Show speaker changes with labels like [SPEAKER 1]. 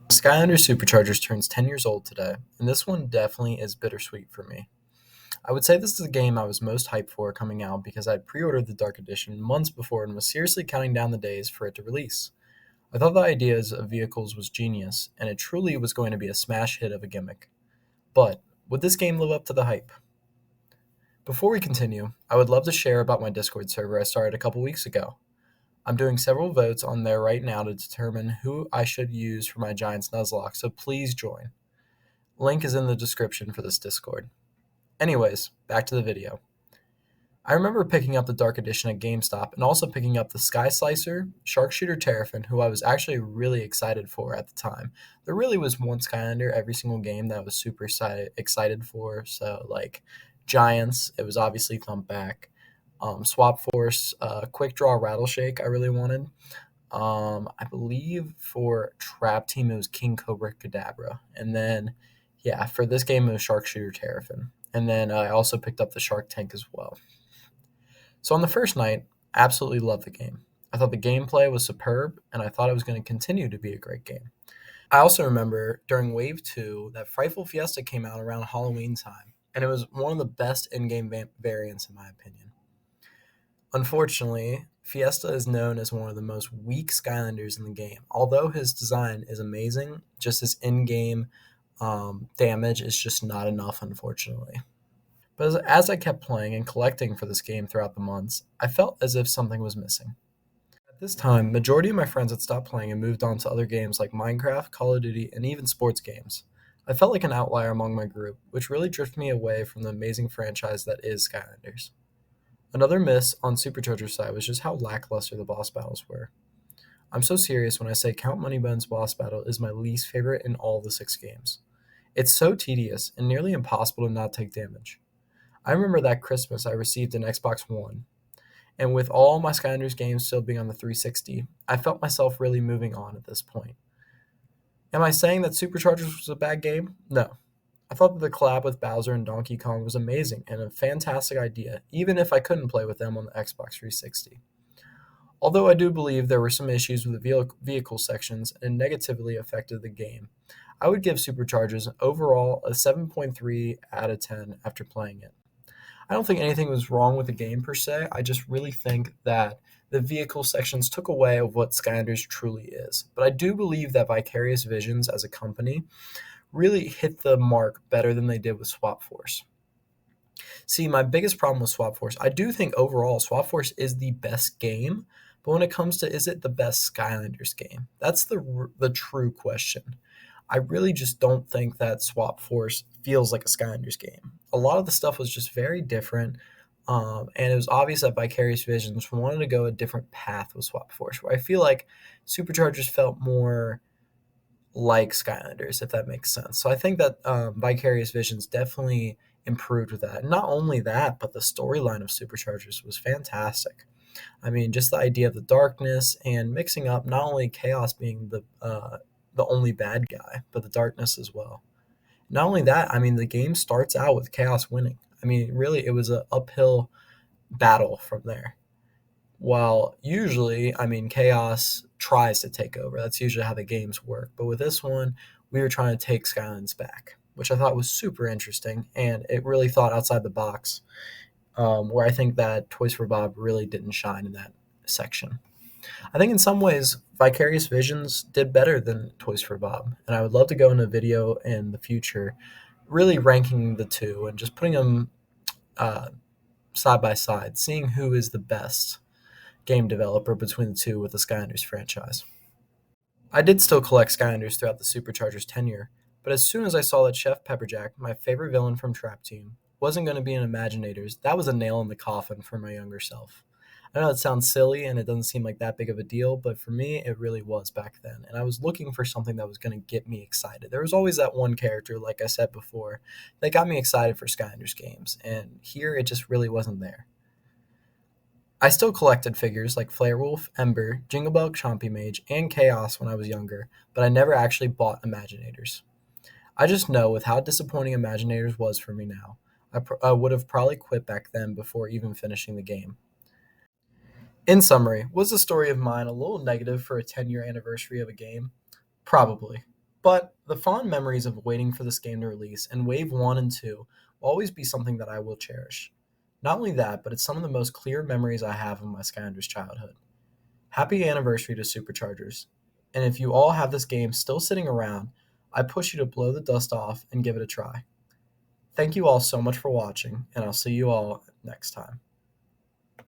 [SPEAKER 1] Skylanders Superchargers turns 10 years old today, and this one definitely is bittersweet for me. I would say this is the game I was most hyped for coming out because I'd pre ordered the Dark Edition months before and was seriously counting down the days for it to release. I thought the ideas of vehicles was genius, and it truly was going to be a smash hit of a gimmick. But would this game live up to the hype? Before we continue, I would love to share about my Discord server I started a couple weeks ago. I'm doing several votes on there right now to determine who I should use for my Giants Nuzlocke, so please join. Link is in the description for this Discord. Anyways, back to the video. I remember picking up the Dark Edition at GameStop and also picking up the Sky Slicer, Sharpshooter Terrafin, who I was actually really excited for at the time. There really was one Skylander every single game that I was super excited for. So, like Giants, it was obviously Thumpback. Swap Force, Quick Draw Rattleshake, I really wanted. I believe for Trap Team, it was King Cobra Kadabra. And then, yeah, for this game, it was Sharpshooter Terrafin. And then I also picked up the Shark Tank as well. So on the first night, I absolutely loved the game. I thought the gameplay was superb, and I thought it was going to continue to be a great game. I also remember during Wave 2 that Frightful Fiesta came out around Halloween time, and it was one of the best in game variants, in my opinion. Unfortunately, Fiesta is known as one of the most weak Skylanders in the game. Although his design is amazing, just his in game damage is just not enough, unfortunately. But as I kept playing and collecting for this game throughout the months, I felt as if something was missing. At this time, majority of my friends had stopped playing and moved on to other games like Minecraft, Call of Duty, and even sports games. I felt like an outlier among my group, which really drifted me away from the amazing franchise that is Skylanders. Another miss on Supercharger's side was just how lackluster the boss battles were. I'm so serious when I say Count Moneybone's boss battle is my least favorite in all the 6 games. It's so tedious and nearly impossible to not take damage. I remember that Christmas I received an Xbox One, and with all my Skylanders games still being on the 360, I felt myself really moving on at this point. Am I saying that Superchargers was a bad game? No. I thought that the collab with Bowser and Donkey Kong was amazing and a fantastic idea, even if I couldn't play with them on the Xbox 360. Although I do believe there were some issues with the vehicle sections and negatively affected the game, I would give Superchargers overall a 7.3 out of 10 after playing it. I don't think anything was wrong with the game per se. I just really think that the vehicle sections took away of what Skylanders truly is. But I do believe that Vicarious Visions as a company really hit the mark better than they did with Swap Force. See, my biggest problem with Swap Force, I do think overall Swap Force is the best game, but when it comes to is it the best Skylanders game, that's the true question. I really just don't think that Swap Force feels like a Skylanders game. A lot of the stuff was just very different, and it was obvious that Vicarious Visions wanted to go a different path with Swap Force, where I feel like Superchargers felt more like Skylanders, if that makes sense. So I think that Vicarious Visions definitely improved with that. And not only that, but the storyline of Superchargers was fantastic. I mean, just the idea of the darkness and mixing up not only Chaos being the only bad guy, but the darkness as well. Not only that, I mean, the game starts out with Chaos winning. I mean, really, it was an uphill battle from there. While usually, I mean, Chaos tries to take over. That's usually how the games work. But with this one, we were trying to take Skylands back, which I thought was super interesting, and it really thought outside the box, where I think that Toys for Bob really didn't shine in that section. I think in some ways, Vicarious Visions did better than Toys for Bob, and I would love to go in a video in the future, really ranking the two and just putting them uh, side by side, seeing who is the best game developer between the two with the Skylanders franchise. I did still collect Skylanders throughout the Superchargers tenure, but as soon as I saw that Chef Pepperjack, my favorite villain from Trap Team, wasn't going to be in Imaginators, that was a nail in the coffin for my younger self. I know it sounds silly and it doesn't seem like that big of a deal, but for me, it really was back then. And I was looking for something that was going to get me excited. There was always that one character, like I said before, that got me excited for Skylanders games, and here it just really wasn't there. I still collected figures like Flarewolf, Ember, Jingle Bell, Chompy Mage, and Chaos when I was younger, but I never actually bought Imaginators. I just know with how disappointing Imaginators was for me now, I would have probably quit back then before even finishing the game. In summary, was the story of mine a little negative for a 10-year anniversary of a game? Probably. But the fond memories of waiting for this game to release and Wave 1 and 2 will always be something that I will cherish. Not only that, but it's some of the most clear memories I have of my Skylanders childhood. Happy anniversary to Superchargers. And if you all have this game still sitting around, I push you to blow the dust off and give it a try. Thank you all so much for watching, and I'll see you all next time.